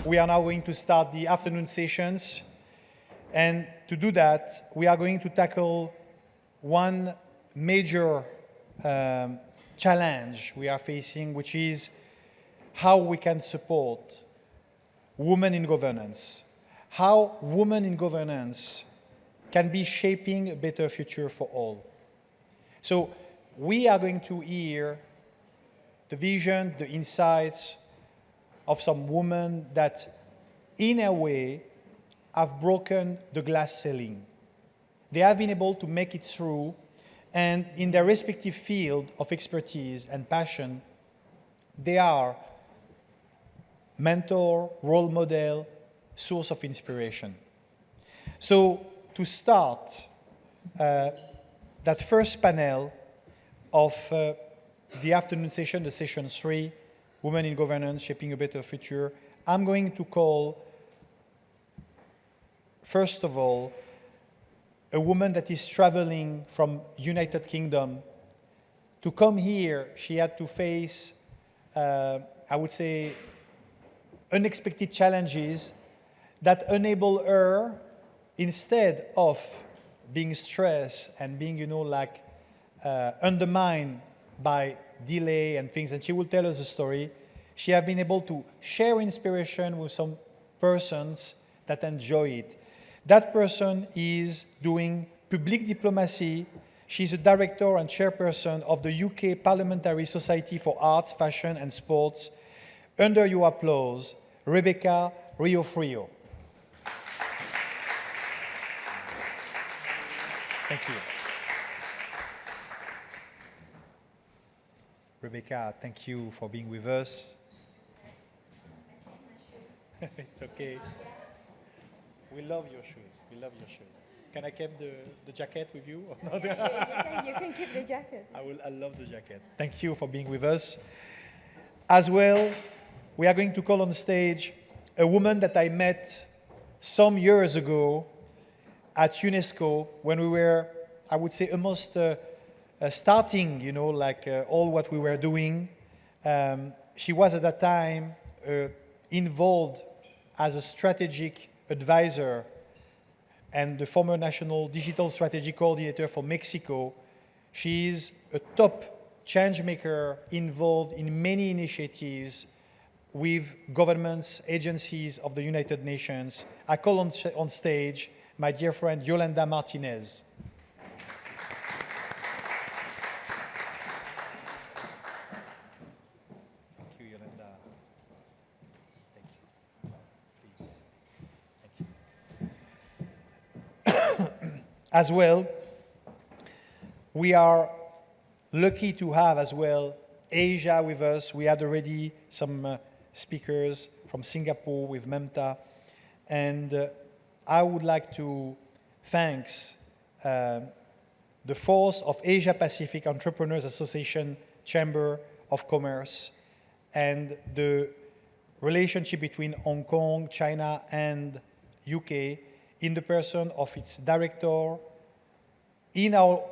we are now going to start the afternoon sessions. And to do that, we are going to tackle one major challenge we are facing, which is how we can support women in governance, how women in governance can be shaping a better future for all. So we are going to hear the vision, the insights of some women that, in a way, have broken the glass ceiling. They have been able to make it through, and in their respective field of expertise and passion, they are mentor, role model, source of inspiration. So to start that first panel of the afternoon session, the session 3, Women in Governance, Shaping a Better Future, I'm going to call, first of all, a woman that is traveling from United Kingdom. To come here, she had to face, I would say, unexpected challenges that enable her, instead of being stressed and being, undermined by delay and things, and she will tell us a story, she has been able to share inspiration with some persons that enjoy it. That person is doing public diplomacy. She's a director and chairperson of the UK Parliamentary Society for Arts, Fashion and Sports. Under your applause, Rebeca Riofrio. Thank you. Rebecca, thank you for being with us. It's okay. We love your shoes. We love your shoes. Can I keep the jacket with you? Or not? Yeah, you can keep the jacket. I love the jacket. Thank you for being with us. As well, we are going to call on stage a woman that I met some years ago at UNESCO when we were, I would say, almost starting, all what we were doing. She was at that time involved as a strategic advisor and the former National Digital Strategy Coordinator for Mexico. She is a top change maker involved in many initiatives with governments, agencies of the United Nations. I call on stage my dear friend Yolanda Martínez. Thank you, Yolanda. Thank you. Please. Thank you. As well, we are lucky to have as well Asia with us. We had already some speakers from Singapore with Memta, and I would like to thank the force of Asia Pacific Entrepreneurs Association Chamber of Commerce and the relationship between Hong Kong, China, and UK in the person of its director, in our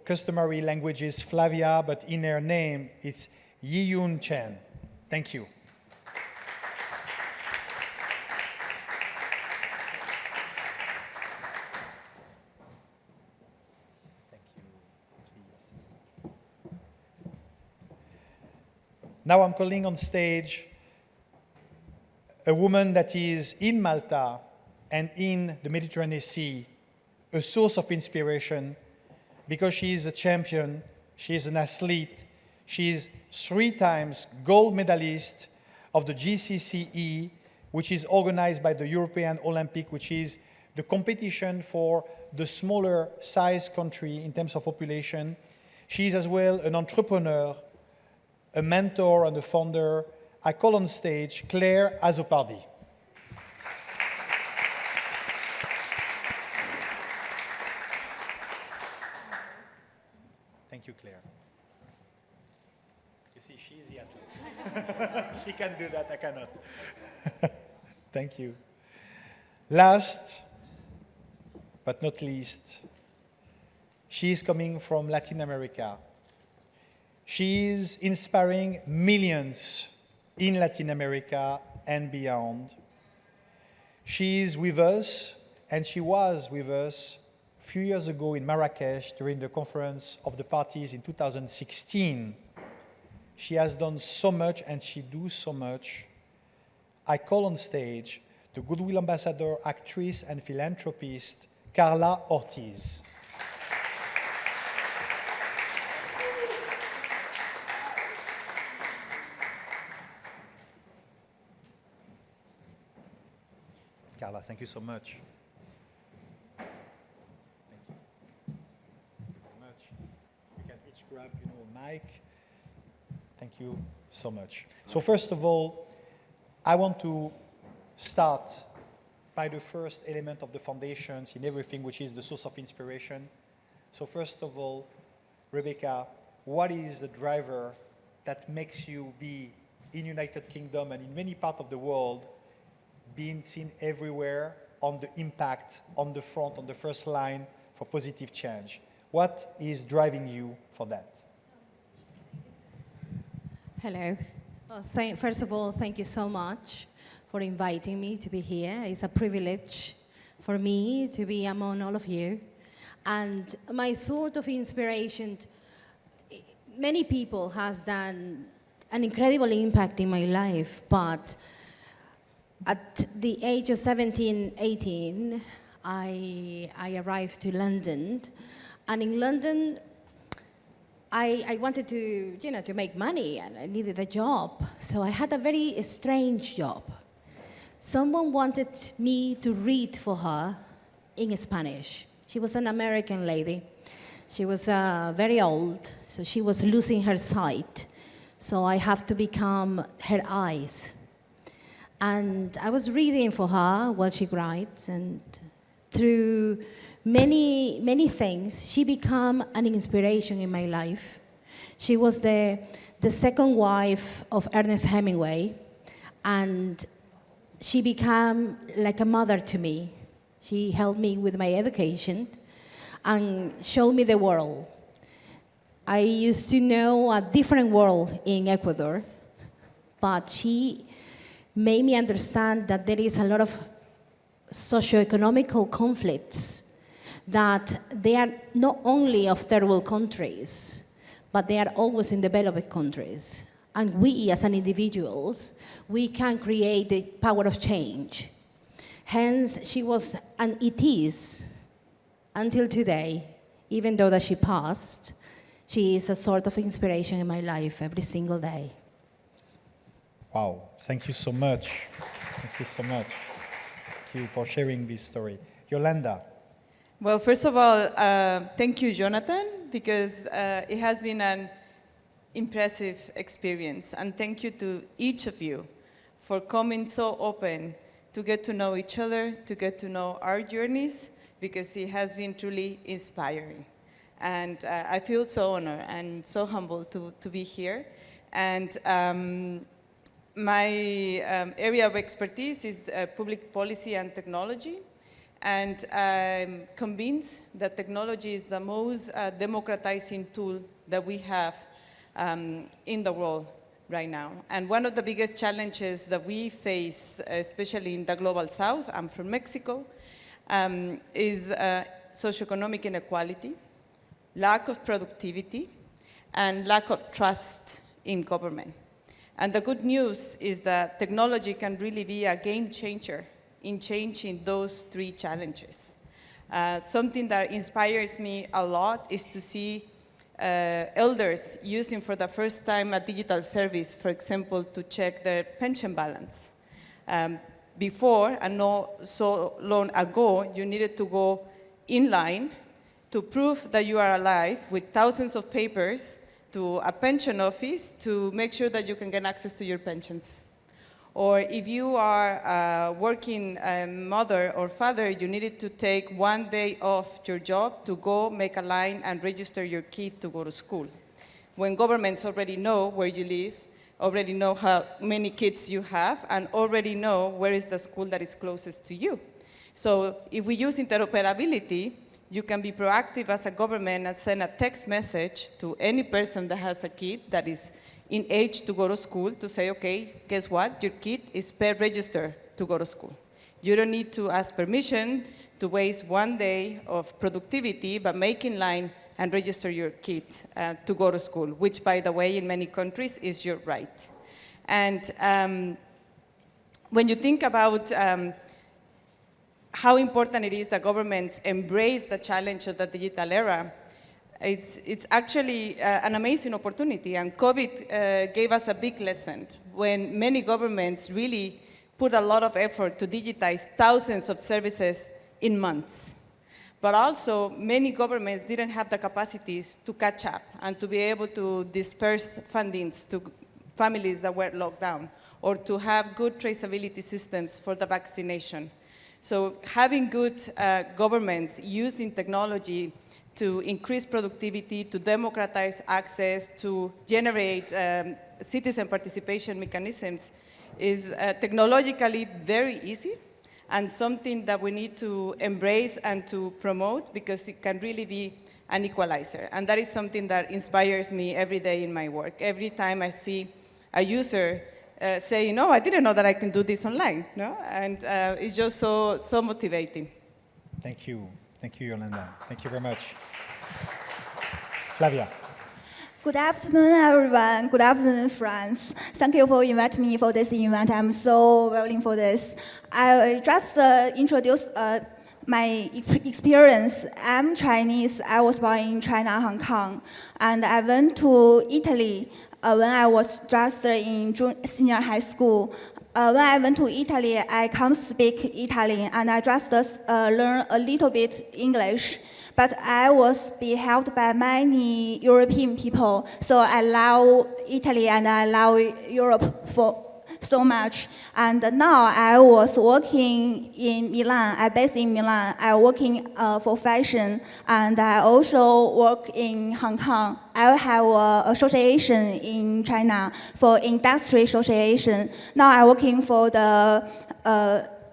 customary languages, Flavia, but in her name, it's Yijun Chen. Thank you. Thank you, please. Now I'm calling on stage a woman that is in Malta and in the Mediterranean Sea, a source of inspiration, because she is a champion, she is an athlete, she is 3 times gold medalist of the GSSE, which is organized by the European Olympic, which is the competition for the smaller size country in terms of population. She is as well an entrepreneur, a mentor and a founder. I call on stage Claire Azzopardi. Thank you, Claire. You see, she is the athlete. She can do that, I cannot. Thank you. Last but not least, she is coming from Latin America. She is inspiring millions in Latin America and beyond. She is with us, and she was with us a few years ago in Marrakesh during the conference of the parties in 2016. She has done so much, and she does so much. I call on stage the Goodwill Ambassador, actress, and philanthropist, Carla Ortiz. Carla, thank you so much. Thank you. Very much. We can each grab, a mic. Thank you so much. So first of all, I want to start by the first element of the foundations in everything, which is the source of inspiration. So first of all, Rebecca, what is the driver that makes you be in United Kingdom and in many parts of the world being seen everywhere on the impact, on the front, on the first line for positive change? What is driving you for that? Hello. Well, first of all, thank you so much for inviting me to be here. It's a privilege for me to be among all of you. And my sort of inspiration, many people has done an incredible impact in my life, but at the age of 17, 18, I arrived to London. And in London, I wanted to, to make money, and I needed a job. So I had a very strange job. Someone wanted me to read for her in Spanish. She was an American lady. She was very old, so she was losing her sight. So I have to become her eyes. And I was reading for her while she writes, and through many things, she became an inspiration in my life. She was the second wife of Ernest Hemingway, and she became like a mother to me. She helped me with my education and showed me the world. I used to know a different world in Ecuador, but she made me understand that there is a lot of socioeconomical conflicts, that they are not only of third world countries, but they are always in developed countries. And we, as an individuals, we can create the power of change. Hence, she was, and it is, until today, even though that she passed, she is a sort of inspiration in my life every single day. Wow, thank you so much. Thank you so much. Thank you for sharing this story. Yolanda. Well, first of all, thank you, Jonathan, because it has been an impressive experience. And thank you to each of you for coming so open to get to know each other, to get to know our journeys, because it has been truly inspiring. And I feel so honored and so humbled to be here. And my area of expertise is public policy and technology. And I'm convinced that technology is the most democratizing tool that we have in the world right now. And one of the biggest challenges that we face, especially in the global south, I'm from Mexico, is socioeconomic inequality, lack of productivity, and lack of trust in government. And the good news is that technology can really be a game changer in changing those three challenges. Something that inspires me a lot is to see elders using for the first time a digital service, for example, to check their pension balance. Before, and not so long ago, you needed to go in line to prove that you are alive with thousands of papers to a pension office to make sure that you can get access to your pensions. Or if you are a working mother or father, you needed to take 1 day off your job to go make a line and register your kid to go to school. When governments already know where you live, already know how many kids you have, and already know where is the school that is closest to you. So if we use interoperability, you can be proactive as a government and send a text message to any person that has a kid that is in age to go to school to say, okay, guess what? Your kid is registered to go to school. You don't need to ask permission to waste 1 day of productivity, but make in line and register your kid to go to school, which, by the way, in many countries is your right. And when you think about how important it is that governments embrace the challenge of the digital era, it's actually an amazing opportunity, and COVID gave us a big lesson when many governments really put a lot of effort to digitize thousands of services in months. But also, many governments didn't have the capacities to catch up and to be able to disperse fundings to families that were locked down, or to have good traceability systems for the vaccination. So having good governments using technology to increase productivity, to democratize access, to generate citizen participation mechanisms is technologically very easy, and something that we need to embrace and to promote, because it can really be an equalizer. And that is something that inspires me every day in my work. Every time I see a user saying, no, I didn't know that I can do this online, no? And it's just so motivating. Thank you, Yolanda. Thank you very much. Flavia. Good afternoon, everyone. Good afternoon, friends. Thank you for inviting me for this event. I'm so willing for this. I just introduce my experience. I'm Chinese. I was born in China, Hong Kong, and I went to Italy when I was just in senior high school. When I went to Italy, I can't speak Italian, and I just learned a little bit English. But I was be helped by many European people, so I love Italy and I love Europe for so much. And now I was working in Milan. I'm based in Milan. I'm working for fashion, and I also work in Hong Kong. I have an association in China for industry association. Now I'm working for the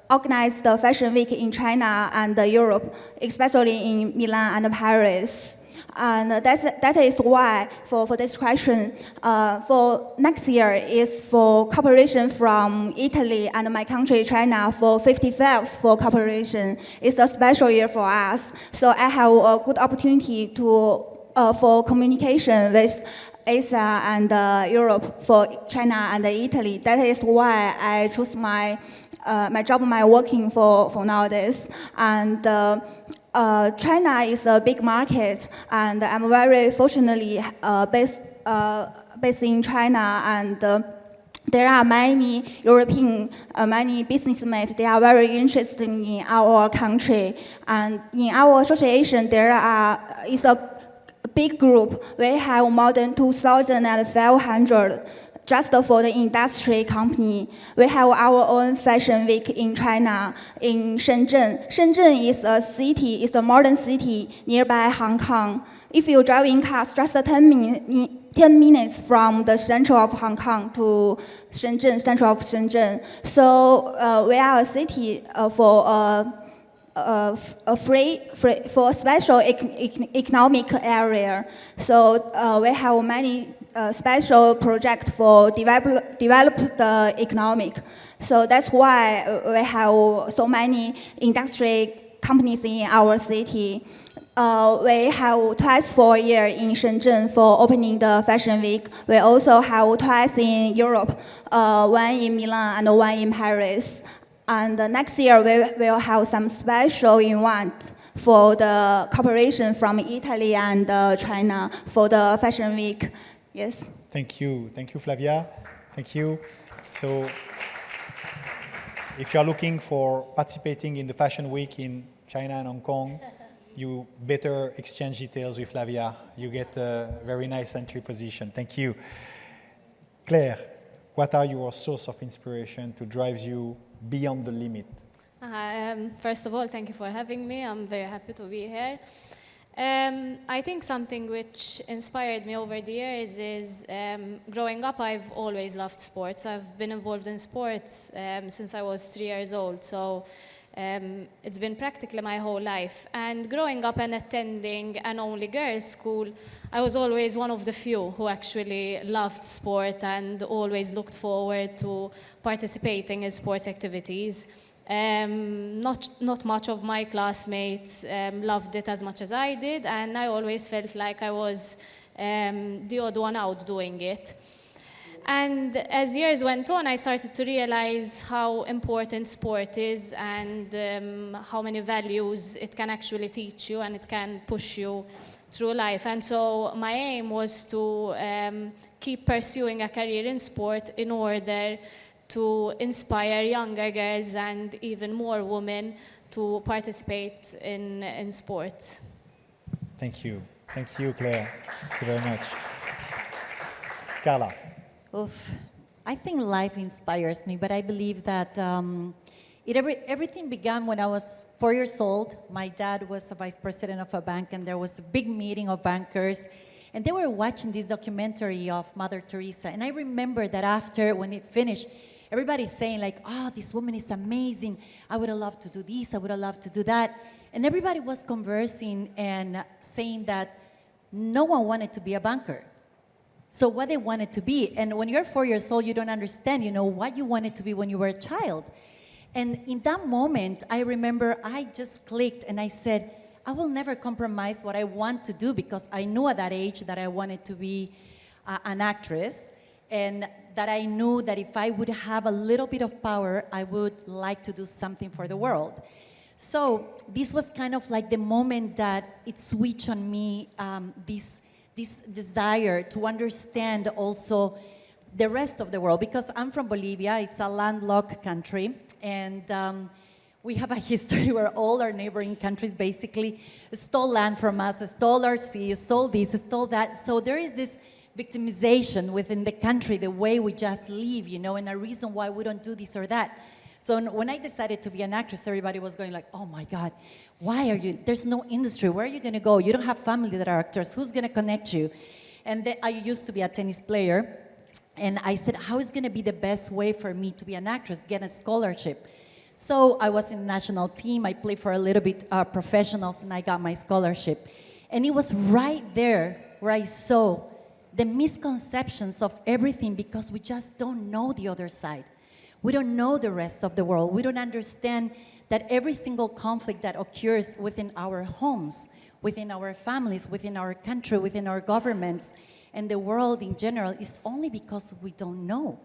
organize the Fashion Week in China and Europe, especially in Milan and Paris. And that is why, for this question, for next year is for cooperation from Italy and my country, China, for 55th for cooperation. It's a special year for us. So I have a good opportunity to for communication with Asia and Europe for China and Italy. That is why I choose my job, my working for nowadays. And China is a big market, and I'm very fortunately based in China, and there are many European, many businessmen, they are very interested in our country. And in our association, is a big group. We have more than 2,500 just for the industry company. We have our own fashion week in China, in Shenzhen. Shenzhen is a city, it's a modern city nearby Hong Kong. If you drive in cars, just 10 minutes from the central of Hong Kong to Shenzhen, central of Shenzhen. So we are a city for for special economic area. So we have many special projects for develop the economic. So that's why we have so many industry companies in our city. We have twice for a year in Shenzhen for opening the Fashion Week. We also have twice in Europe, one in Milan and one in Paris. And next year we will have some special event for the cooperation from Italy and China for the Fashion Week. Yes. Thank you, Flavia. Thank you. So, if you are looking for participating in the Fashion Week in China and Hong Kong, you better exchange details with Flavia. You get a very nice entry position. Thank you. Claire, what are your source of inspiration to drive you beyond the limit? First of all, thank you for having me. I'm very happy to be here. I think something which inspired me over the years is growing up, I've always loved sports. I've been involved in sports since I was 3 years old. So It's been practically my whole life. And growing up and attending an only girls' school, I was always one of the few who actually loved sport and always looked forward to participating in sports activities. Not much of my classmates loved it as much as I did, and I always felt like I was the odd one out doing it. And as years went on, I started to realize how important sport is and how many values it can actually teach you and it can push you through life. And so my aim was to keep pursuing a career in sport in order to inspire younger girls and even more women to participate in sports. Thank you. Thank you, Claire. Thank you very much. Carla. Oof. I think life inspires me, but I believe that everything began when I was 4 years old. My dad was a vice president of a bank, and there was a big meeting of bankers, and they were watching this documentary of Mother Teresa. And I remember that after, when it finished, everybody's saying like, oh, this woman is amazing. I would have loved to do this. I would have loved to do that. And everybody was conversing and saying that no one wanted to be a banker. So what they wanted to be, and when you're 4 years old, you don't understand, what you wanted to be when you were a child. And in that moment, I remember I just clicked and I said, I will never compromise what I want to do, because I knew at that age that I wanted to be an actress, and that I knew that if I would have a little bit of power, I would like to do something for the world. So this was kind of like the moment that it switched on me, this desire to understand also the rest of the world, because I'm from Bolivia. It's a landlocked country, and we have a history where all our neighboring countries basically stole land from us, stole our seas, stole this, stole that. So there is this victimization within the country, the way we just live, and a reason why we don't do this or that. So when I decided to be an actress, everybody was going like, oh my God, why are you, there's no industry, where are you gonna go? You don't have family that are actors, who's gonna connect you? And I used to be a tennis player, and I said, how is gonna be the best way for me to be an actress, get a scholarship? So I was in the national team, I played for a little bit professionals, and I got my scholarship. And it was right there where I saw the misconceptions of everything, because we just don't know the other side. We don't know the rest of the world. We don't understand that every single conflict that occurs within our homes, within our families, within our country, within our governments, and the world in general is only because we don't know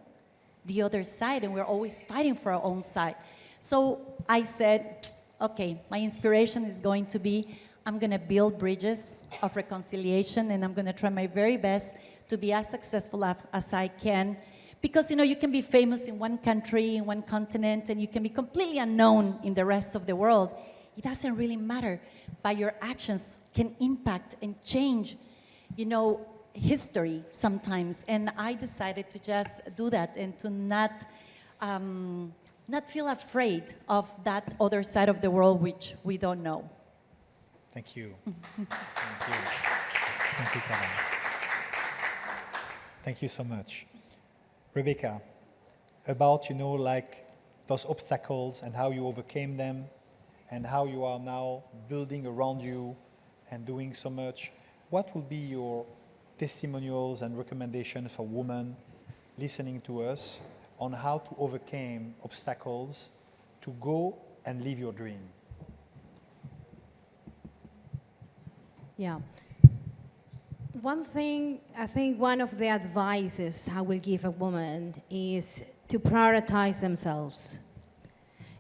the other side, and we're always fighting for our own side. So I said, okay, my inspiration is going to be, I'm going to build bridges of reconciliation, and I'm going to try my very best to be as successful as I can. Because, you can be famous in one country, in one continent, and you can be completely unknown in the rest of the world. It doesn't really matter, but your actions can impact and change, history sometimes. And I decided to just do that and to not feel afraid of that other side of the world which we don't know. Thank you. Thank you. Thank you, Carla. Thank you so much. Rebecca, about, like those obstacles and how you overcame them and how you are now building around you and doing so much, what would be your testimonials and recommendations for women listening to us on how to overcome obstacles to go and live your dream? Yeah. One thing, I think one of the advices I will give a woman is to prioritize themselves.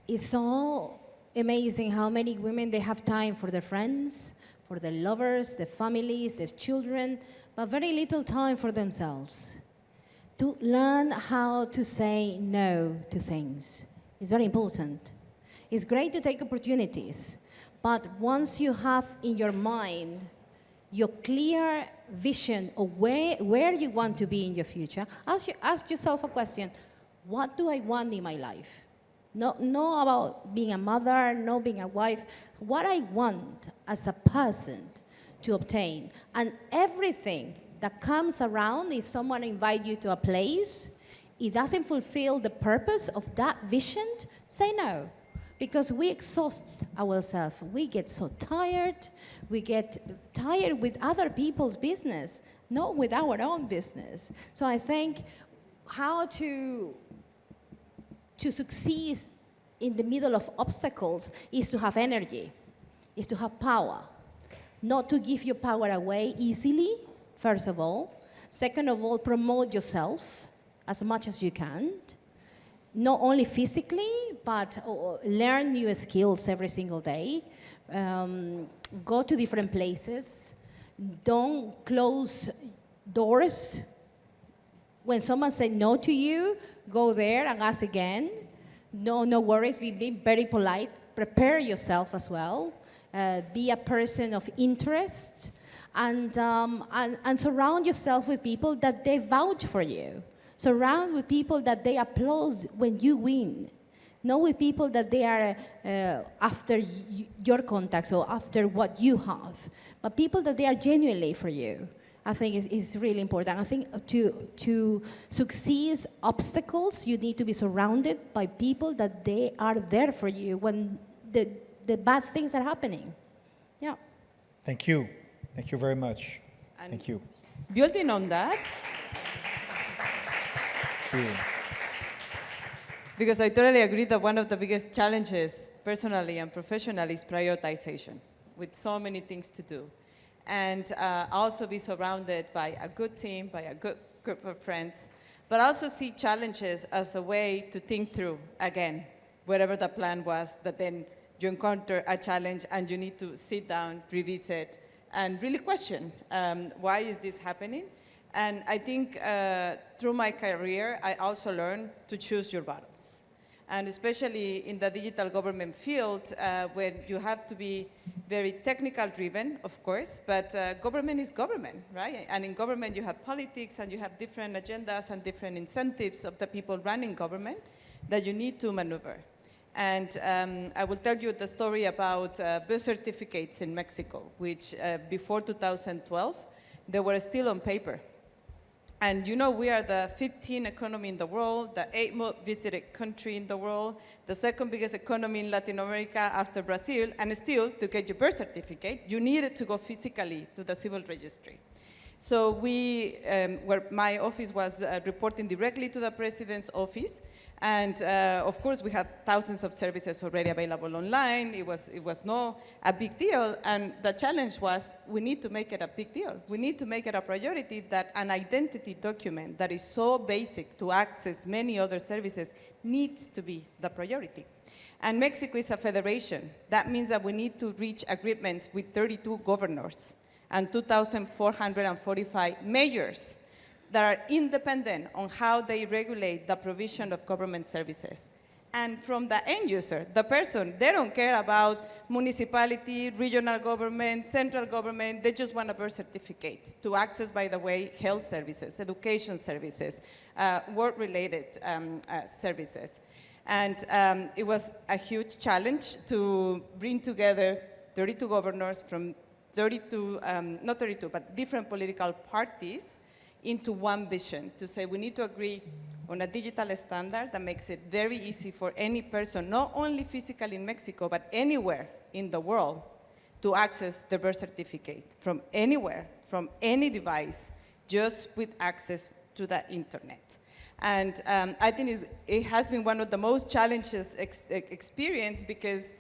It's so amazing how many women, they have time for their friends, for their lovers, their families, their children, but very little time for themselves. To learn how to say no to things is very important. It's great to take opportunities, but once you have in your mind your clear vision of where you want to be in your future, ask yourself a question: what do I want in my life? No about being a mother, no being a wife. What I want as a person to obtain. And everything that comes around, if someone invites you to a place, it doesn't fulfill the purpose of that vision, say no. because we exhaust ourselves. We get so tired. We get tired with other people's business, not with our own business. So I think how to succeed in the middle of obstacles is to have energy, is to have power. Not to give your power away easily, first of all. Second of all, promote yourself as much as you can. Not only physically, but learn new skills every single day. Go to different places. Don't close doors. When someone says no to you, go there and ask again. No worries, be very polite. Prepare yourself as well. Be a person of interest. And surround yourself with people that they vouch for you. Surround with people that they applaud when you win. Not with people that they are after your contacts or after what you have, but people that they are genuinely for you. I think is really important. I think to succeed obstacles, you need to be surrounded by people that they are there for you when the bad things are happening. Yeah. Thank you. Thank you very much. And Thank you. building on that, because I totally agree that one of the biggest challenges, personally and professionally, is prioritization, with so many things to do. And also be surrounded by a good team, by a good group of friends, but also see challenges as a way to think through, again, whatever the plan was, that then you encounter a challenge and you need to sit down, revisit, and really question, why is this happening? And I think through my career, I also learned to choose your battles. And especially in the digital government field, where you have to be very technical driven, of course, but government is government, right? And in government, you have politics and you have different agendas and different incentives of the people running government that you need to maneuver. And I will tell you the story about birth certificates in Mexico, which before 2012, they were still on paper. And you know, we are the 15th economy in the world, the 8th most visited country in the world, the second biggest economy in Latin America after Brazil, and still, to get your birth certificate, you needed to go physically to the civil registry. So we, where my office was reporting directly to the president's office, and of course we had thousands of services already available online. It was not a big deal, and the challenge was we need to make it a big deal. We need to make it a priority that an identity document that is so basic to access many other services needs to be the priority. And Mexico is a federation. That means that we need to reach agreements with 32 governors and 2,445 mayors that are independent on how they regulate the provision of government services. And from the end user, the person, they don't care about municipality, regional government, central government, they just want a birth certificate to access, by the way, health services, education services, work-related services. And it was a huge challenge to bring together 32 governors from 32, not 32, but different political parties into one vision to say we need to agree on a digital standard that makes it very easy for any person, not only physically in Mexico, but anywhere in the world to access the birth certificate from anywhere, from any device, just with access to the internet. And I think it has been one of the most challenges experience because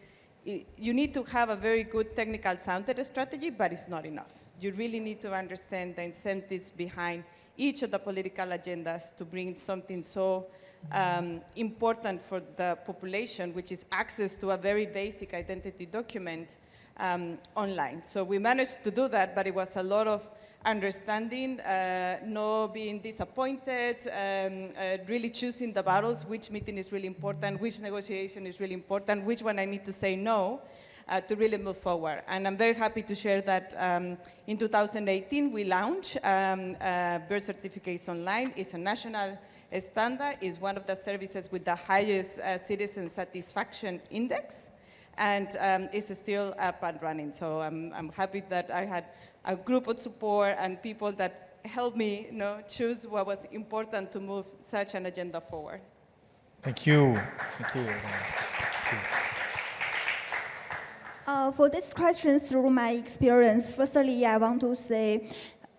you need to have a very good technical sounded strategy, but it's not enough. You really need to understand the incentives behind each of the political agendas to bring something so important for the population, which is access to a very basic identity document online. So we managed to do that, but it was a lot of understanding, not being disappointed, really choosing the battles, which meeting is really important, which negotiation is really important, which one I need to say no, to really move forward. And I'm very happy to share that in 2018 we launched birth certificates online. It's a national standard. It's one of the services with the highest citizen satisfaction index. And it's still up and running. So I'm happy that I had a group of support and people that helped me choose what was important to move such an agenda forward. Thank you. Thank you. Thank you. For this question, through my experience, firstly, I want to say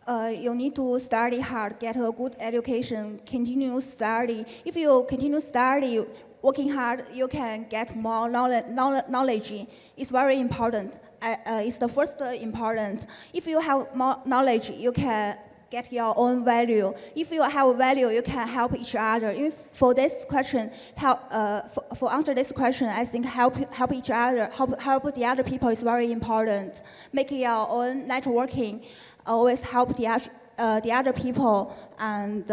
you need to study hard, get a good education, continue study. If you continue study, working hard, you can get more knowledge. It's very important. It's the first important. If you have more knowledge, you can get your own value. If you have value, you can help each other. If for this question, for answer this question, I think help each other, help the other people is very important. Make your own networking, always help the other people, and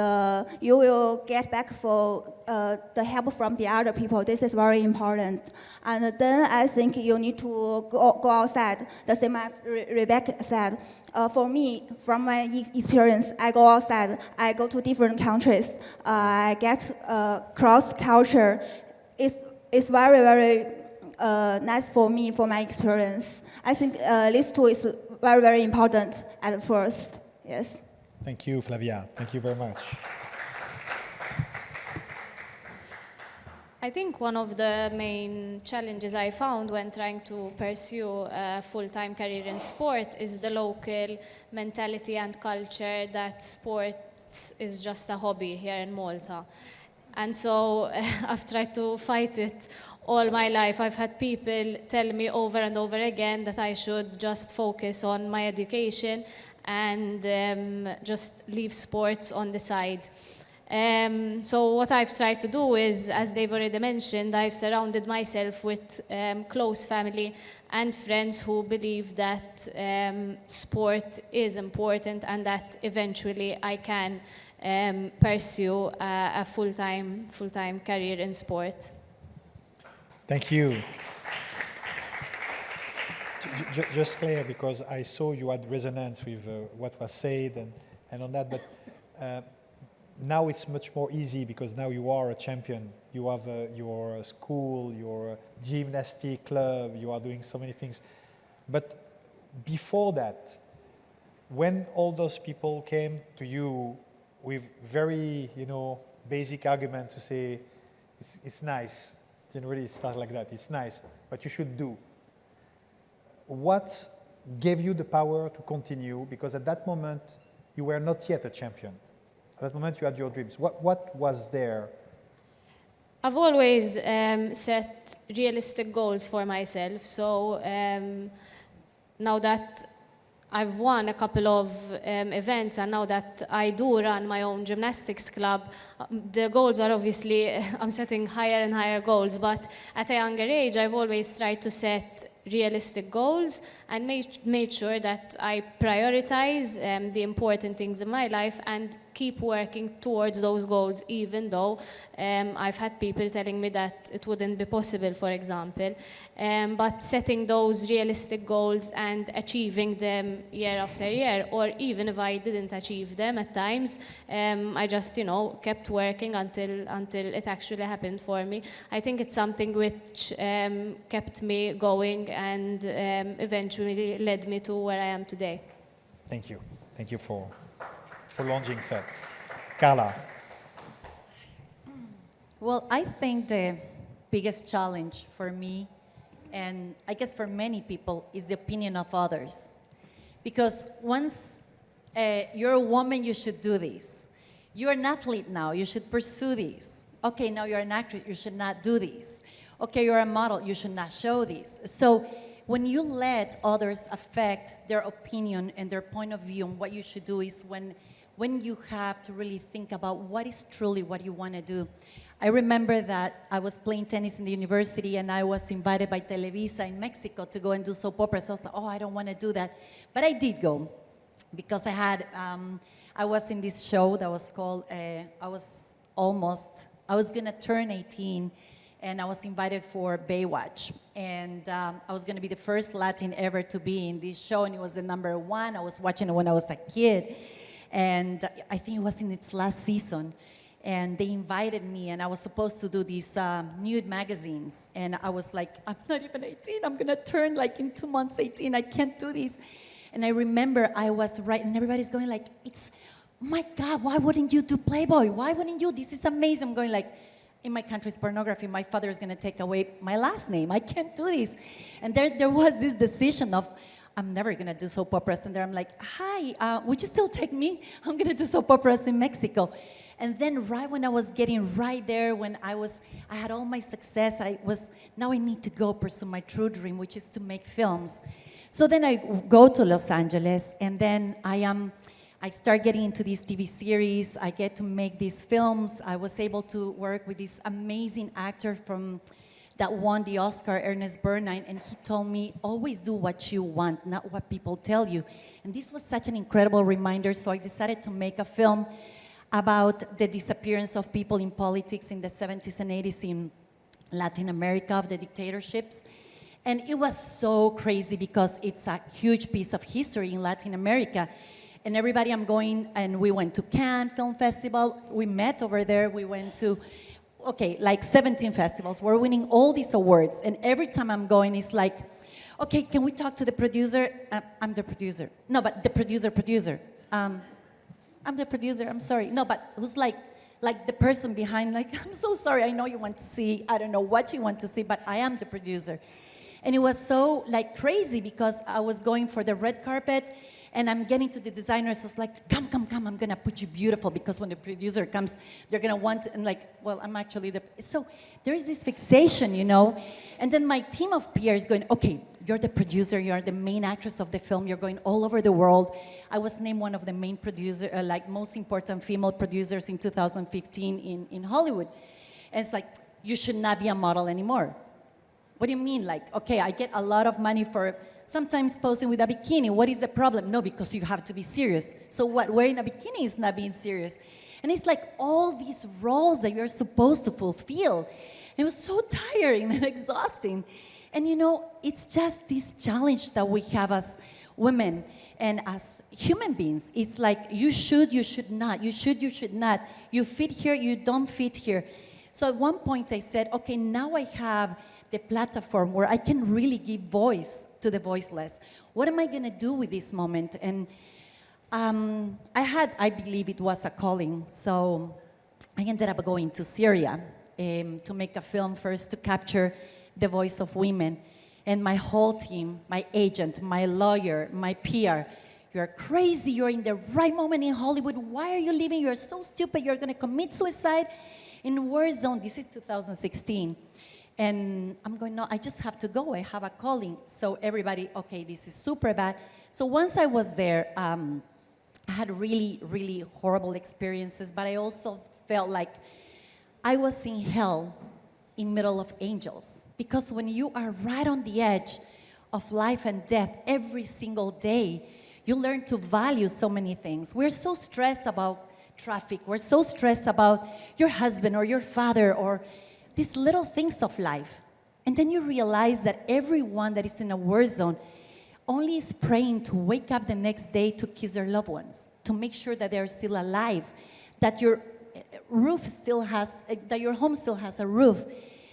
you will get back for the help from the other people. This is very important. And then I think you need to go outside. The same as Rebecca said. For me, from my experience, I go outside. I go to different countries. I get cross culture. It's very, very nice for me, for my experience. I think these two is very, very important at first. Yes. Thank you, Flavia. Thank you very much. I think one of the main challenges I found when trying to pursue a full-time career in sport is the local mentality and culture that sports is just a hobby here in Malta. And so I've tried to fight it all my life. I've had people tell me over and over again that I should just focus on my education and just leave sports on the side. So what I've tried to do is, as they've already mentioned, I've surrounded myself with close family and friends who believe that sport is important and that eventually I can pursue a full-time career in sport. Thank you. Just clear, because I saw you had resonance with what was said and on that, but now it's much more easy because now you are a champion. You have your school, your gymnastic club, you are doing so many things. But before that, when all those people came to you with very, basic arguments to say, it's nice, generally it starts like that, it's nice, but you should do. What gave you the power to continue? Because at that moment, you were not yet a champion. At that moment, you had your dreams. What was there? I've always set realistic goals for myself. So now that I've won a couple of events, and now that I do run my own gymnastics club, the goals are obviously, I'm setting higher and higher goals, but at a younger age, I've always tried to set realistic goals and made sure that I prioritize the important things in my life and keep working towards those goals, even though I've had people telling me that it wouldn't be possible, for example. But setting those realistic goals and achieving them year after year, or even if I didn't achieve them at times, I just, kept working until it actually happened for me. I think it's something which kept me going and eventually led me to where I am today. Thank you. Thank you for launching that. Carla. Well, I think the biggest challenge for me, and I guess for many people, is the opinion of others. Because once you're a woman, you should do this. You're an athlete now, you should pursue this. Okay, now you're an actress, you should not do this. Okay, you're a model, you should not show this. So when you let others affect their opinion and their point of view on what you should do is when you have to really think about what is truly what you want to do. I remember that I was playing tennis in the university and I was invited by Televisa in Mexico to go and do soap operas. So I was like, I don't want to do that. But I did go because I was in this show that was called, I was going to turn 18 and I was invited for Baywatch. And I was going to be the first Latin ever to be in this show, and it was the #1. I was watching it when I was a kid. And I think it was in its last season. And they invited me, and I was supposed to do these nude magazines. And I was like, I'm not even 18. I'm going to turn like in 2 months 18. I can't do this. And I remember I was right, and everybody's going like, oh my God, why wouldn't you do Playboy? Why wouldn't you? This is amazing. I'm going like, in my country's pornography, my father is going to take away my last name. I can't do this. And there was this decision of, I'm never going to do soap operas. And there I'm like, hi, would you still take me? I'm going to do soap operas in Mexico. And then right when I was getting right there, when I had all my success, now I need to go pursue my true dream, which is to make films. So then I go to Los Angeles, and then I start getting into these TV series. I get to make these films. I was able to work with this amazing actor that won the Oscar, Ernest Bernine, and he told me, always do what you want, not what people tell you. And this was such an incredible reminder, so I decided to make a film about the disappearance of people in politics in the 70s and 80s in Latin America, of the dictatorships. And it was so crazy because it's a huge piece of history in Latin America. And everybody I'm going, and we went to Cannes Film Festival, we met over there, we went to, like 17 festivals. We're winning all these awards, and every time I'm going, it's like, okay, can we talk to the producer? I'm the producer. No, but the producer. I'm the producer, I'm sorry. No, but who's like the person behind, like, I'm so sorry, I know you want to see, I don't know what you want to see, but I am the producer. And it was so like crazy because I was going for the red carpet, and I'm getting to the designers, it's like, come, I'm gonna put you beautiful, because when the producer comes, they're gonna want, and like, well, I'm actually so there is this fixation, you know? And then my team of peers going, okay, you're the producer, you're the main actress of the film, you're going all over the world. I was named one of the main most important female producers in 2015 in Hollywood. And it's like, you should not be a model anymore. What do you mean? Like, okay, I get a lot of money for sometimes posing with a bikini. What is the problem? No, because you have to be serious. So what, wearing a bikini is not being serious. And it's like all these roles that you're supposed to fulfill. It was so tiring and exhausting. And you know, it's just this challenge that we have as women and as human beings. It's like, you should not. You should not. You fit here, you don't fit here. So at one point I said, okay, now I have the platform where I can really give voice to the voiceless. What am I gonna do with this moment? And I believe it was a calling. So I ended up going to Syria to make a film first to capture the voice of women. And my whole team, my agent, my lawyer, my PR, you're crazy, you're in the right moment in Hollywood, why are you leaving? You're so stupid, you're gonna commit suicide in war zone. This is 2016. And I'm going, no, I just have to go, I have a calling. So everybody, okay, this is super bad. So once I was there, I had really, really horrible experiences, but I also felt like I was in hell in middle of angels. Because when you are right on the edge of life and death every single day, you learn to value so many things. We're so stressed about traffic. We're so stressed about your husband or your father or these little things of life. And then you realize that everyone that is in a war zone only is praying to wake up the next day to kiss their loved ones, to make sure that they're still alive, that your roof still has, that your home still has a roof.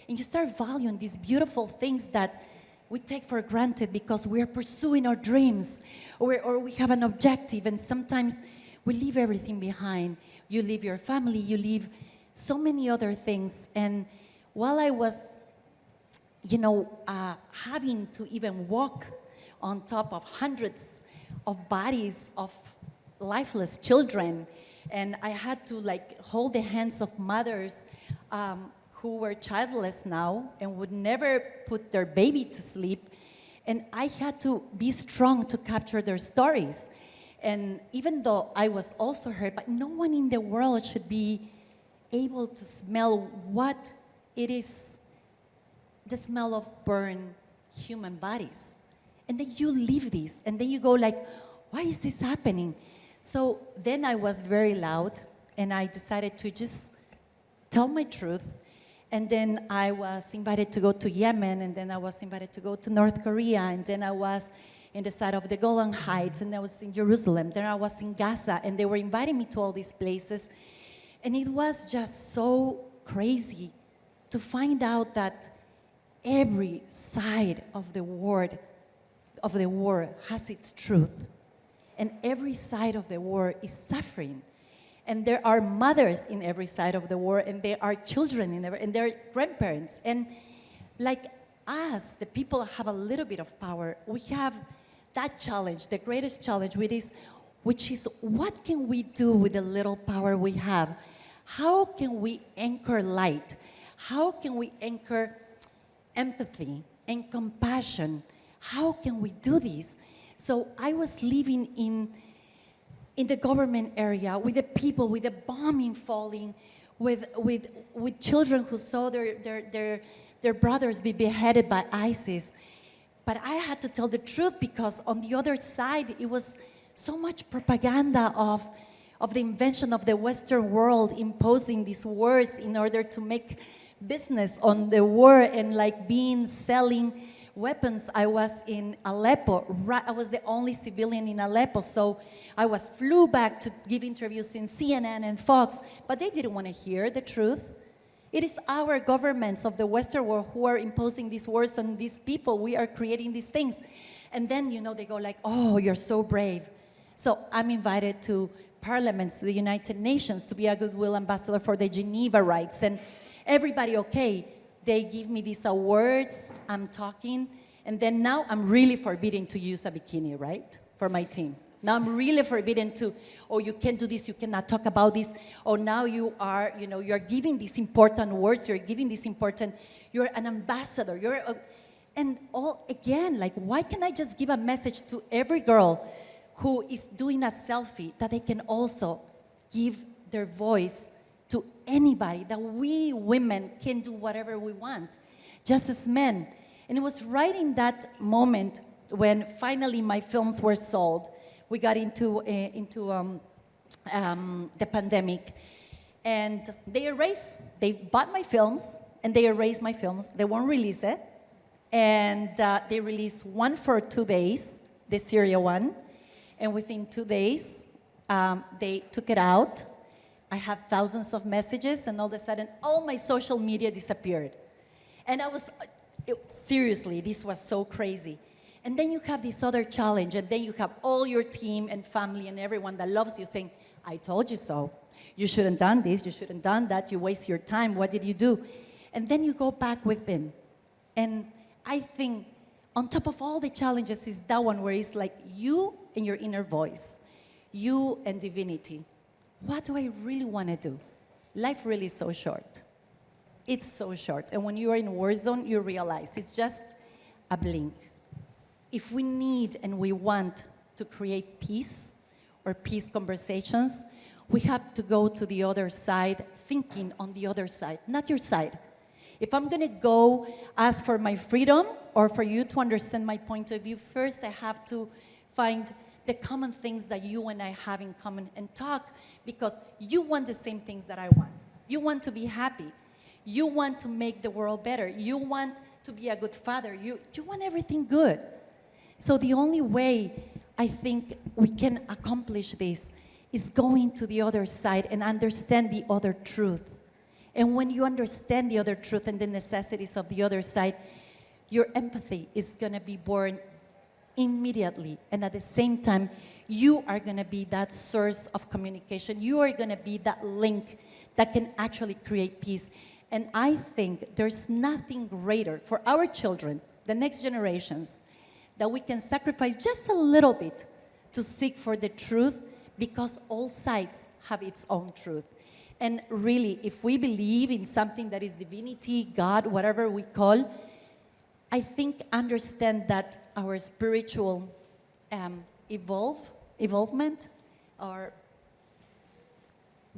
And you start valuing these beautiful things that we take for granted because we're pursuing our dreams, or we have an objective, and sometimes we leave everything behind. You leave your family, you leave so many other things. And while I was, having to even walk on top of hundreds of bodies of lifeless children, and I had to hold the hands of mothers who were childless now and would never put their baby to sleep, and I had to be strong to capture their stories. And even though I was also hurt, but no one in the world should be able to smell what it is, the smell of burned human bodies. And then you leave this, and then you go like, why is this happening? So then I was very loud, and I decided to just tell my truth. And then I was invited to go to Yemen, and then I was invited to go to North Korea, and then I was in the side of the Golan Heights, and I was in Jerusalem, then I was in Gaza, and they were inviting me to all these places. And it was just so crazy to find out that every side of the war has its truth. And every side of the war is suffering. And there are mothers in every side of the world, and there are children and there are grandparents. And like us, the people have a little bit of power. We have that challenge, the greatest challenge, which is what can we do with the little power we have? How can we anchor light? How can we anchor empathy and compassion? How can we do this? So I was living in the government area with the people, with the bombing falling, with children who saw their brothers be beheaded by ISIS. But I had to tell the truth because on the other side, it was so much propaganda of the invention of the Western world imposing these wars in order to make business on the war and like selling weapons. I was in Aleppo. I was the only civilian in Aleppo, so I flew back to give interviews in CNN and Fox, but they didn't want to hear the truth. It is our governments of the Western world who are imposing these wars on these people. We are creating these things. And then, they go like, oh, you're so brave. So I'm invited to parliaments, to the United Nations, to be a Goodwill Ambassador for the Geneva rights. And everybody, okay, they give me these awards, I'm talking, and then now I'm really forbidden to use a bikini, right, for my team. Now I'm really forbidden to, oh, you can't do this, you cannot talk about this. Oh, now you are, you're giving these important words, you're an ambassador, and all, again, like, why can't I just give a message to every girl who is doing a selfie that they can also give their voice to anybody, that we women can do whatever we want, just as men. And it was right in that moment when finally my films were sold. We got into the pandemic, and they bought my films, and they erased my films. They won't release it. And they released one for 2 days, the Syria one, and within 2 days, they took it out. I had thousands of messages, and all of a sudden, all my social media disappeared. And seriously, this was so crazy. And then you have this other challenge, and then you have all your team and family and everyone that loves you saying, I told you so. You shouldn't have done this, you shouldn't have done that, you waste your time, what did you do? And then you go back within. And I think on top of all the challenges is that one where it's like you and your inner voice, you and divinity. What do I really want to do? Life really is so short. It's so short. And when you are in a war zone, you realize it's just a blink. If we need and we want to create peace or peace conversations, we have to go to the other side, thinking on the other side, not your side. If I'm going to go ask for my freedom or for you to understand my point of view, first I have to find the common things that you and I have in common and talk, because you want the same things that I want. You want to be happy. You want to make the world better. You want to be a good father. You want everything good. So the only way I think we can accomplish this is going to the other side and understand the other truth. And when you understand the other truth and the necessities of the other side, your empathy is going to be born immediately. And at the same time, you are going to be that source of communication. You are going to be that link that can actually create peace. And I think there's nothing greater for our children, the next generations, that we can sacrifice just a little bit to seek for the truth, because all sides have its own truth. And really, if we believe in something that is divinity, God, whatever we call, I think understand that our spiritual evolvement, or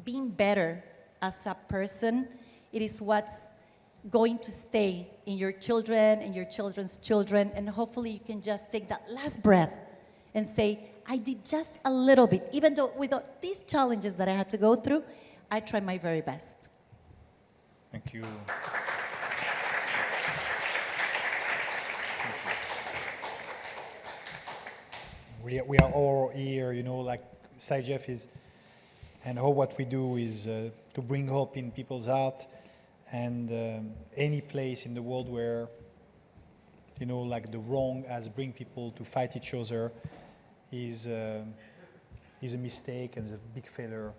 being better as a person, it is what's going to stay in your children and your children's children, and hopefully you can just take that last breath and say, I did just a little bit, even though with these challenges that I had to go through, I tried my very best. Thank you. We are all here, like SciJeff is, and what we do is to bring hope in people's heart, and any place in the world where, like the wrong has bring people to fight each other is a mistake and is a big failure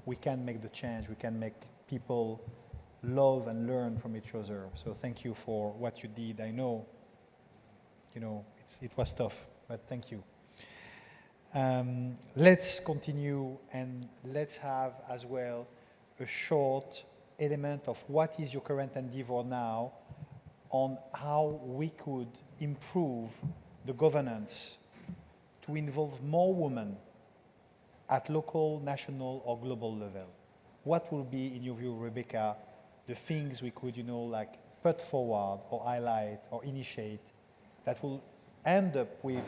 we can make the change. We can make people love and learn from each other. So thank you for what you did. I know, it was tough, but thank you. Let's continue, and let's have as well a short element of what is your current endeavor now on how we could improve the governance to involve more women at local, national, or global level. What will be, in your view, Rebecca, the things we could, like put forward or highlight or initiate that will end up with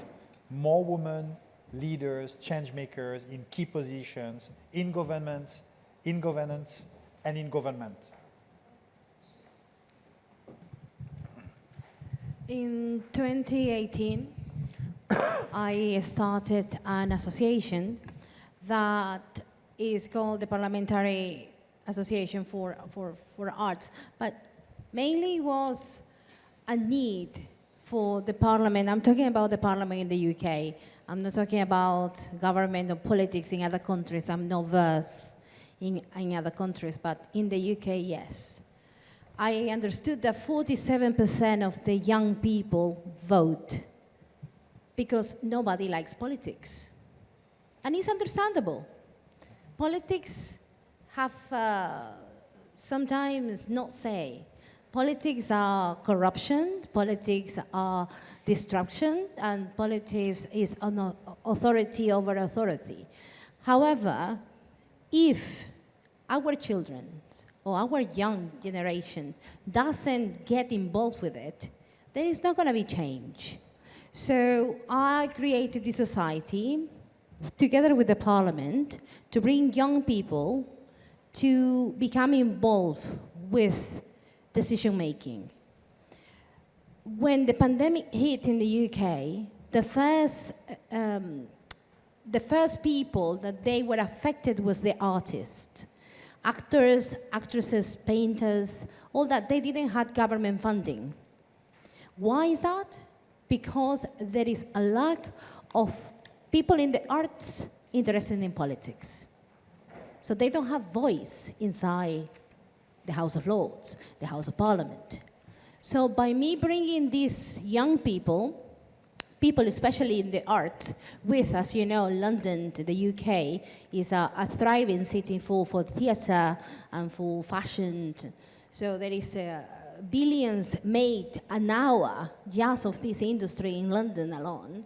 more women, leaders, change makers in key positions in governments, in governance, and in government? In 2018, I started an association that is called the Parliamentary Association for Arts, but mainly was a need for the parliament. I'm talking about the parliament in the UK. I'm not talking about government or politics in other countries. I'm not versed in other countries, but in the UK, yes. I understood that 47% of the young people vote because nobody likes politics. And it's understandable. Politics have sometimes not say. Politics are corruption, politics are destruction, and politics is an authority over authority. However, if our children or our young generation doesn't get involved with it, then it's not going to be change. So I created this society together with the parliament to bring young people to become involved with decision making. When the pandemic hit in the UK, the first people that they were affected was the artists. Actors, actresses, painters, all that, they didn't have government funding. Why is that? Because there is a lack of people in the arts interested in politics. So they don't have voice inside the House of Lords, the House of Parliament. So by me bringing these young people especially in the arts, with, as you know, London, the UK, is a thriving city for theatre and for fashion. So there is billions made an hour just of this industry in London alone,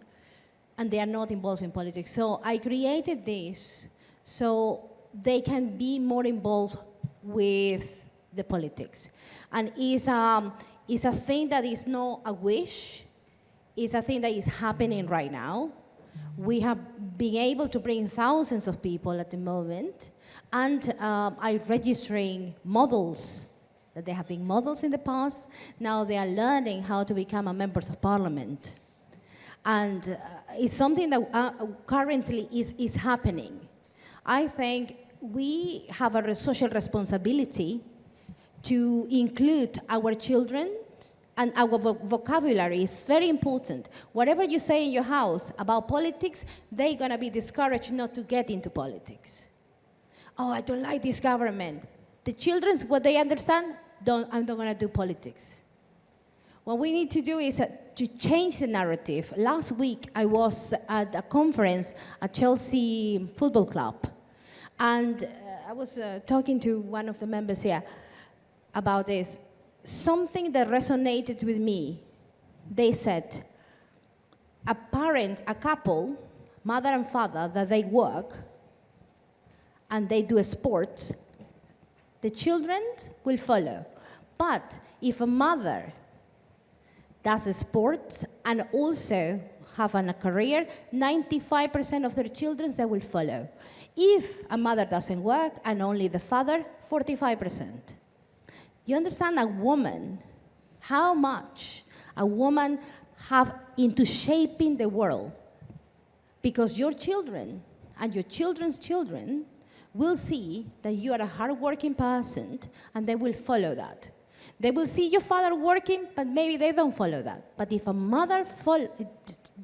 and they are not involved in politics. So I created this so they can be more involved with the politics. And it's a thing that is not a wish. It's a thing that is happening right now. We have been able to bring thousands of people at the moment, and I'm registering models, that they have been models in the past. Now they are learning how to become a members of parliament. And it's something that currently is happening. I think we have a social responsibility to include our children, and our vocabulary is very important. Whatever you say in your house about politics, they're going to be discouraged not to get into politics. Oh, I don't like this government. The children, what they understand, I'm not going to do politics. What we need to do is to change the narrative. Last week, I was at a conference at Chelsea Football Club, and I was talking to one of the members here about this. Something that resonated with me. They said, a couple, mother and father, that they work and they do sports, the children will follow. But if a mother does sports and also have a career, 95% of their children, they will follow. If a mother doesn't work and only the father, 45%. You understand a woman, how much a woman have into shaping the world? Because your children and your children's children will see that you are a hardworking person, and they will follow that. They will see your father working, but maybe they don't follow that. But if a mother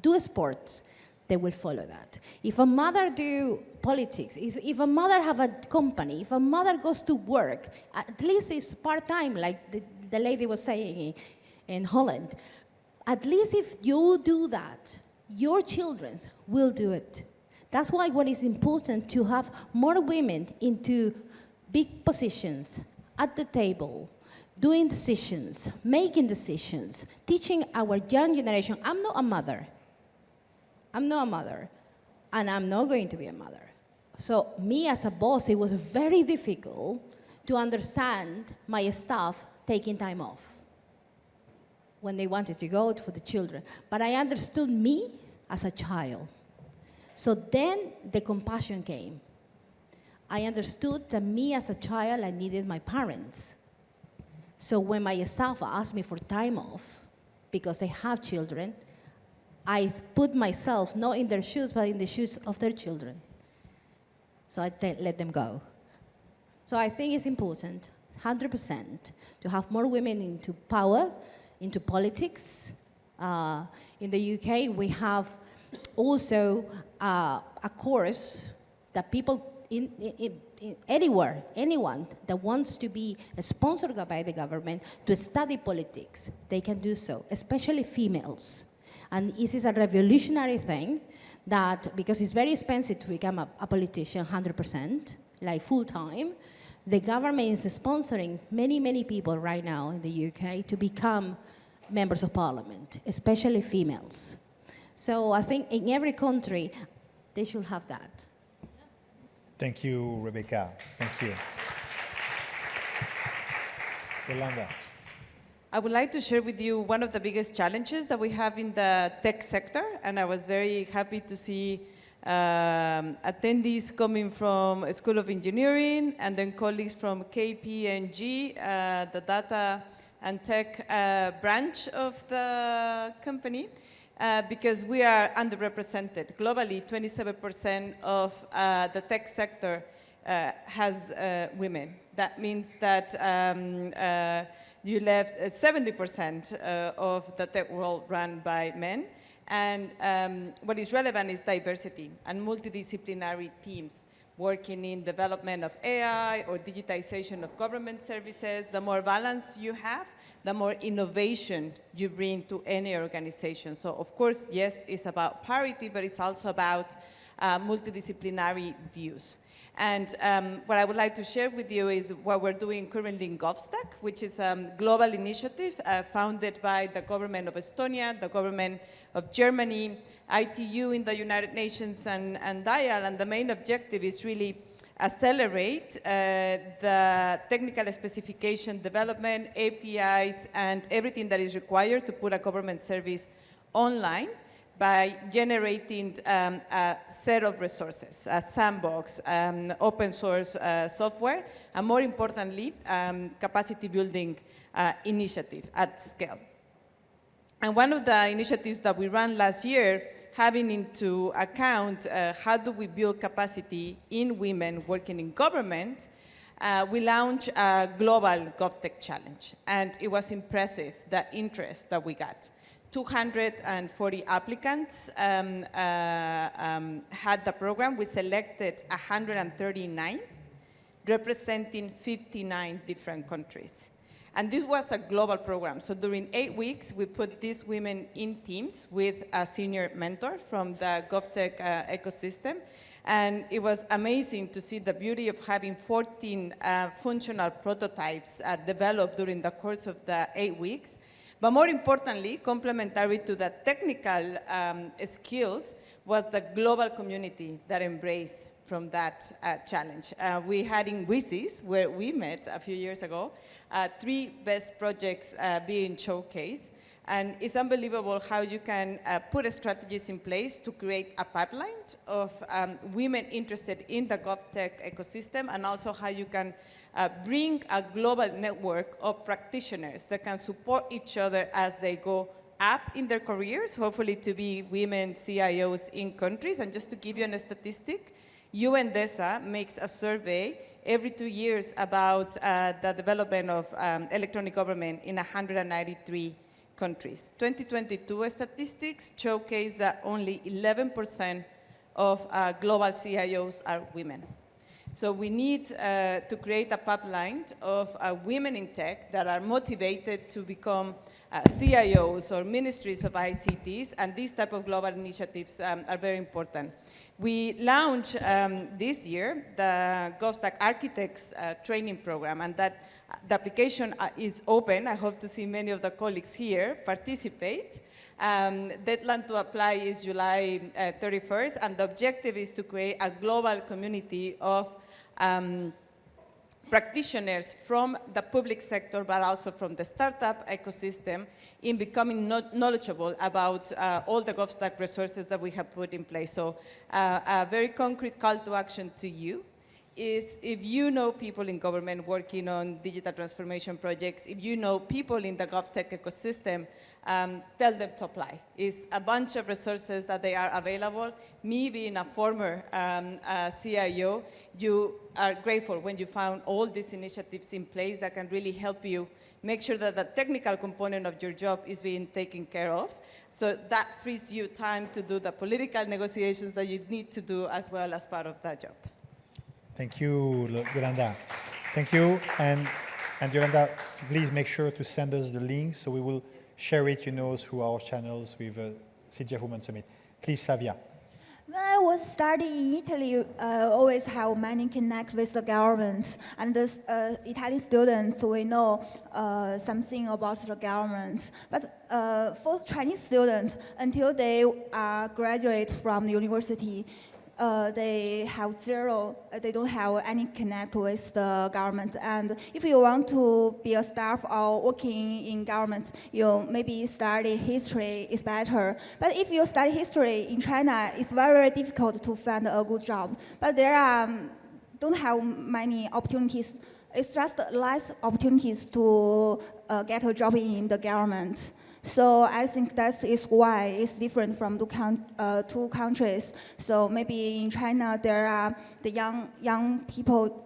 do sports, they will follow that. If a mother do politics. If a mother have a company, if a mother goes to work, at least it's part-time, like the lady was saying in Holland, at least if you do that, your children will do it. That's why what is important to have more women into big positions at the table, doing decisions, making decisions, teaching our young generation. I'm not a mother, and I'm not going to be a mother. So me as a boss, it was very difficult to understand my staff taking time off when they wanted to go for the children. But I understood me as a child. So then the compassion came. I understood that me as a child, I needed my parents. So when my staff asked me for time off, because they have children, I put myself not in their shoes, but in the shoes of their children. So I let them go. So I think it's important, 100%, to have more women into power, into politics. In the UK, we have also a course that people anywhere, anyone that wants to be sponsored by the government to study politics, they can do so, especially females. And this is a revolutionary thing that, because it's very expensive to become a politician 100%, like full-time, the government is sponsoring many, many people right now in the UK to become members of parliament, especially females. So I think in every country, they should have that. Thank you, Rebecca. Thank you. Yolanda. I would like to share with you one of the biggest challenges that we have in the tech sector, and I was very happy to see attendees coming from a School of Engineering and then colleagues from KPMG, the data and tech branch of the company, because we are underrepresented. Globally, 27% of the tech sector has women. That means that you left 70% of the tech world run by men. And what is relevant is diversity and multidisciplinary teams working in development of AI or digitization of government services. The more balance you have, the more innovation you bring to any organization. So of course, yes, it's about parity, but it's also about multidisciplinary views. And what I would like to share with you is what we're doing currently in GovStack, which is a global initiative founded by the government of Estonia, the government of Germany, ITU in the United Nations, and DIAL. And the main objective is really accelerate the technical specification development, APIs, and everything that is required to put a government service online by generating a set of resources, a sandbox, open source software, and more importantly, capacity building initiative at scale. And one of the initiatives that we ran last year, having into account how do we build capacity in women working in government, we launched a global GovTech challenge. And it was impressive, the interest that we got. 240 applicants had the program. We selected 139, representing 59 different countries. And this was a global program. So during 8 weeks, we put these women in teams with a senior mentor from the GovTech ecosystem. And it was amazing to see the beauty of having 14 functional prototypes developed during the course of the 8 weeks. But more importantly, complementary to the technical skills was the global community that embraced from that challenge. We had in WISIS, where we met a few years ago, 3 best projects being showcased. And it's unbelievable how you can put strategies in place to create a pipeline of women interested in the GovTech ecosystem, and also how you can bring a global network of practitioners that can support each other as they go up in their careers, hopefully to be women CIOs in countries. And just to give you a statistic, UNDESA makes a survey every 2 years about the development of electronic government in 193 countries. 2022 statistics showcase that only 11% of global CIOs are women. So we need to create a pipeline of women in tech that are motivated to become CIOs or ministries of ICTs, and these type of global initiatives are very important. We launched this year the GovStack Architects training program, and that the application is open. I hope to see many of the colleagues here participate. Deadline to apply is July 31st, and the objective is to create a global community of practitioners from the public sector, but also from the startup ecosystem in becoming knowledgeable about all the GovStack resources that we have put in place. So a very concrete call to action to you is if you know people in government working on digital transformation projects, if you know people in the GovTech ecosystem, tell them to apply. It's a bunch of resources that they are available. Me being a former CIO, you are grateful when you found all these initiatives in place that can really help you make sure that the technical component of your job is being taken care of. So that frees you time to do the political negotiations that you need to do as well as part of that job. Thank you, Yolanda. Thank you. And Yolanda, please make sure to send us the link so we will share it, through our channels with CGF Women Summit. Please, Flavia. When I was studying in Italy, always have many connect with the government. And the Italian students, we know something about the government. But for Chinese students, until they graduate from the university, they have zero, they don't have any connect with the government. And if you want to be a staff or working in government, you maybe study history is better. But if you study history in China, it's very, very difficult to find a good job. But there are, don't have many opportunities. It's just less opportunities to get a job in the government. So I think that is why it's different from two countries. So maybe in China there are the young people,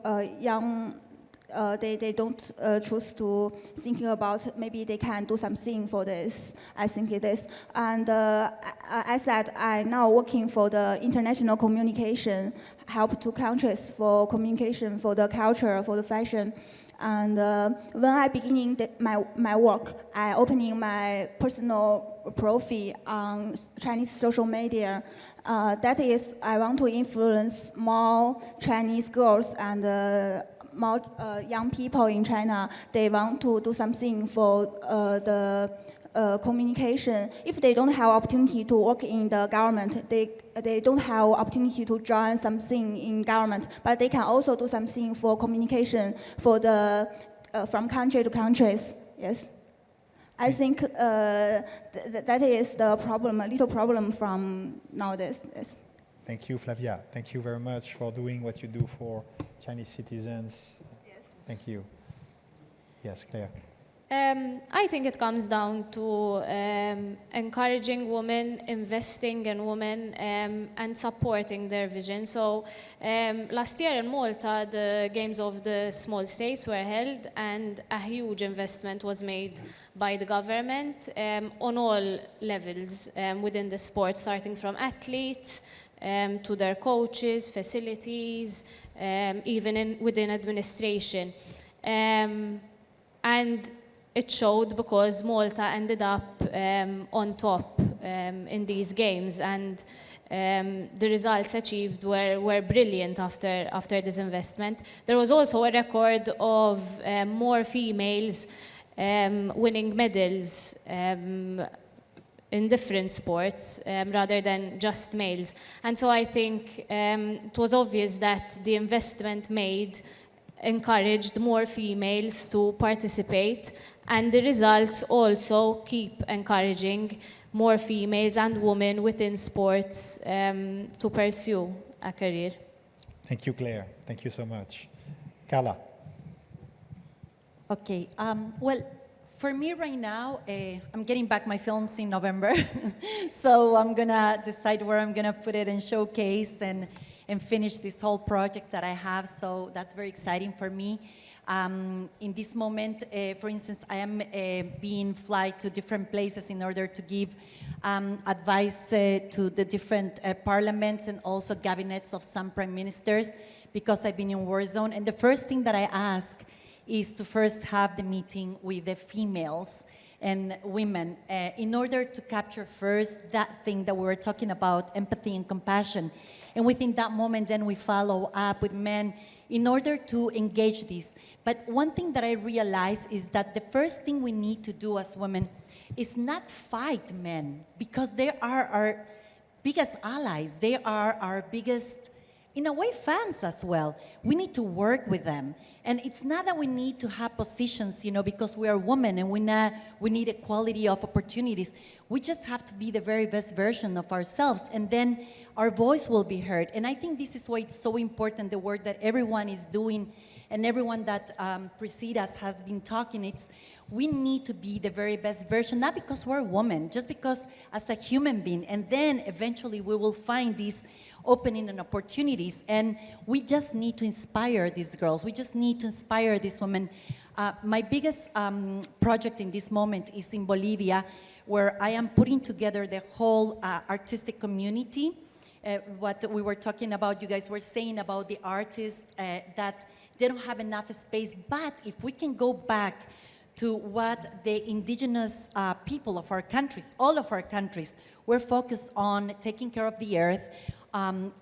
they don't choose to thinking about maybe they can do something for this. I think it is. And I said I'm now working for the international communication, help two countries for communication, for the culture, for the fashion. And when I beginning my work, I opening my personal profile on Chinese social media. That is, I want to influence more Chinese girls and more young people in China. They want to do something for the communication. If they don't have opportunity to work in the government, they don't have opportunity to join something in government, but they can also do something for communication for the from country to countries. Yes, I think that is the problem, a little problem from nowadays. Yes. Thank you, Flavia. Thank you very much for doing what you do for Chinese citizens. Yes. Thank you. Yes, Claire. I think it comes down to encouraging women, investing in women, and supporting their vision. So last year in Malta, the Games of the Small States were held, and a huge investment was made by the government on all levels within the sport, starting from athletes to their coaches, facilities, even within administration. And it showed because Malta ended up on top in these games, and the results achieved were brilliant after this investment. There was also a record of more females winning medals in different sports rather than just males. And so I think it was obvious that the investment made encouraged more females to participate, and the results also keep encouraging more females and women within sports to pursue a career. Thank you, Claire. Thank you so much. Carla. Okay. Well, for me right now, I'm getting back my films in November. So I'm going to decide where I'm going to put it and showcase and finish this whole project that I have. So that's very exciting for me. In this moment, for instance, I am being fly to different places in order to give advice to the different parliaments and also cabinets of some prime ministers, because I've been in war zone. And the first thing that I ask is to first have the meeting with the females and women in order to capture first that thing that we were talking about, empathy and compassion. And within that moment, then we follow up with men in order to engage this. But one thing that I realize is that the first thing we need to do as women is not fight men, because they are our biggest allies. They are our biggest, in a way, fans as well. We need to work with them. And it's not that we need to have positions, because we are women and we need equality of opportunities. We just have to be the very best version of ourselves, and then our voice will be heard. And I think this is why it's so important, the work that everyone is doing and everyone that precedes us has been talking. It's we need to be the very best version, not because we're women, just because as a human being. And then eventually we will find these opening and opportunities. And we just need to inspire these girls. We just need to inspire these women. My biggest project in this moment is in Bolivia, where I am putting together the whole artistic community. What we were talking about, you guys were saying about the artists that they don't have enough space. But if we can go back to what the indigenous people of our countries, all of our countries, were focused on taking care of the earth, on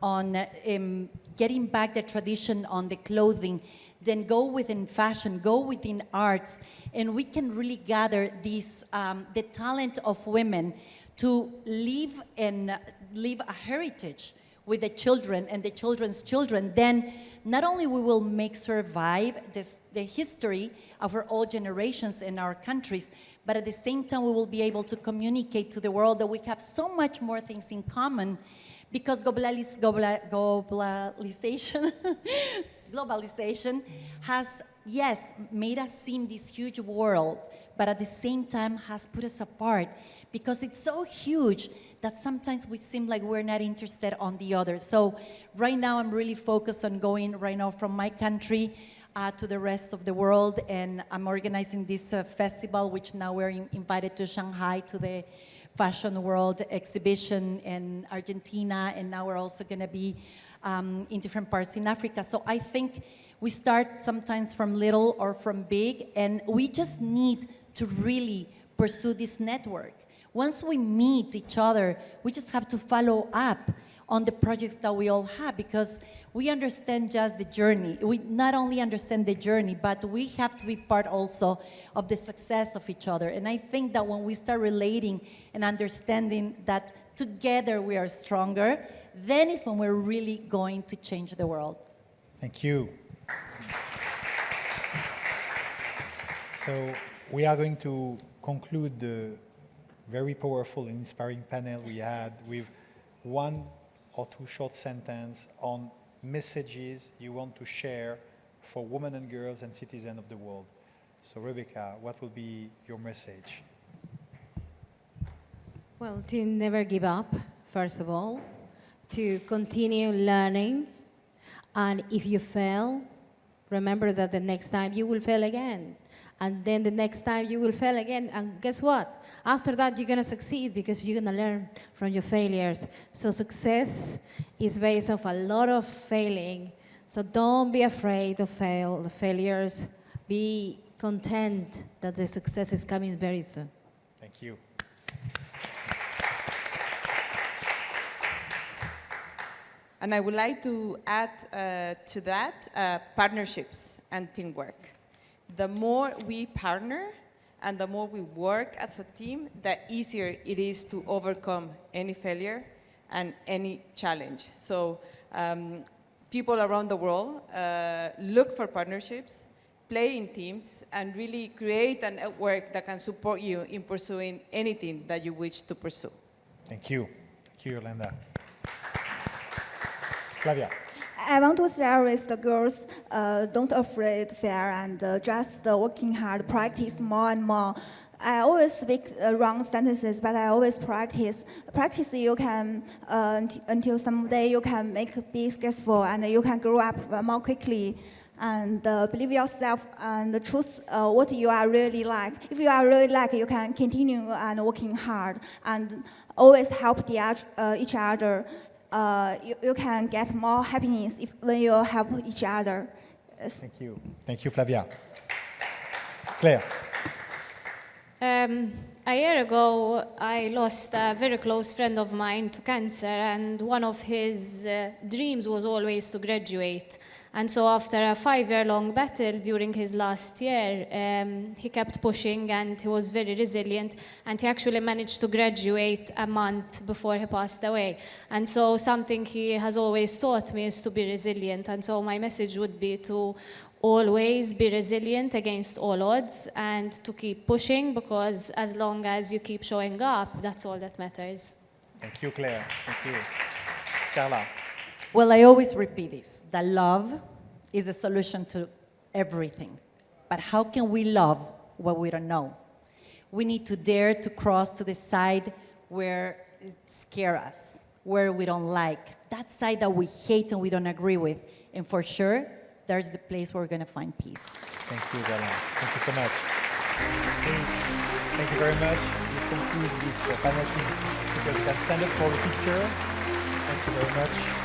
getting back the tradition on the clothing, then go within fashion, go within arts, and we can really gather this, the talent of women to live a heritage with the children and the children's children. Then not only we will make survive the history of our old generations in our countries, but at the same time we will be able to communicate to the world that we have so much more things in common, because globalization has, yes, made us see this huge world, but at the same time has put us apart, because it's so huge that sometimes we seem like we're not interested on the other. So right now I'm really focused on going right now from my country to the rest of the world, and I'm organizing this festival, which now we're invited to Shanghai to the Fashion World exhibition in Argentina, and now we're also going to be in different parts in Africa. So I think we start sometimes from little or from big, and we just need to really pursue this network. Once we meet each other, we just have to follow up on the projects that we all have, because we understand just the journey. We not only understand the journey, but we have to be part also of the success of each other. And I think that when we start relating and understanding that together we are stronger, then is when we're really going to change the world. Thank you. So we are going to conclude the very powerful and inspiring panel we had with one or two short sentences on messages you want to share for women and girls and citizens of the world. So Rebecca, what will be your message? Well, to never give up, first of all, to continue learning, and if you fail, remember that the next time you will fail again, and then the next time you will fail again, and guess what? After that, you're gonna succeed because you're gonna learn from your failures. So success is based off a lot of failing. So don't be afraid of the failures. Be content that the success is coming very soon. Thank you. And I would like to add to that partnerships and teamwork. The more we partner and the more we work as a team, the easier it is to overcome any failure and any challenge. So people around the world look for partnerships, play in teams, and really create a network that can support you in pursuing anything that you wish to pursue. Thank you. Thank you, Yolanda. Flavia. I want to share with the girls, don't afraid fail and just working hard, practice more and more. I always speak wrong sentences, but I always practice. Practice you can, until someday you can be successful and you can grow up more quickly. and believe yourself and choose what you are really like. If you are really like, you can continue and working hard and always help each other. You can get more happiness when you help each other. Yes. Thank you. Thank you, Flavia. Claire. A year ago, I lost a very close friend of mine to cancer, and one of his dreams was always to graduate. And so after a 5-year-long battle during his last year, he kept pushing and he was very resilient, and he actually managed to graduate a month before he passed away. And so something he has always taught me is to be resilient. And so my message would be to always be resilient against all odds and to keep pushing, because as long as you keep showing up, that's all that matters. Thank you, Claire. Thank you. Carla. Well, I always repeat this, that love is the solution to everything. But how can we love what we don't know? We need to dare to cross to the side where it scares us, where we don't like, that side that we hate and we don't agree with. And for sure, there's the place where we're going to find peace. Thank you, Yolanda. Thank you so much. Please, thank you very much. This concludes this panel. Please, speakers, you can stand up for a picture. Thank you very much.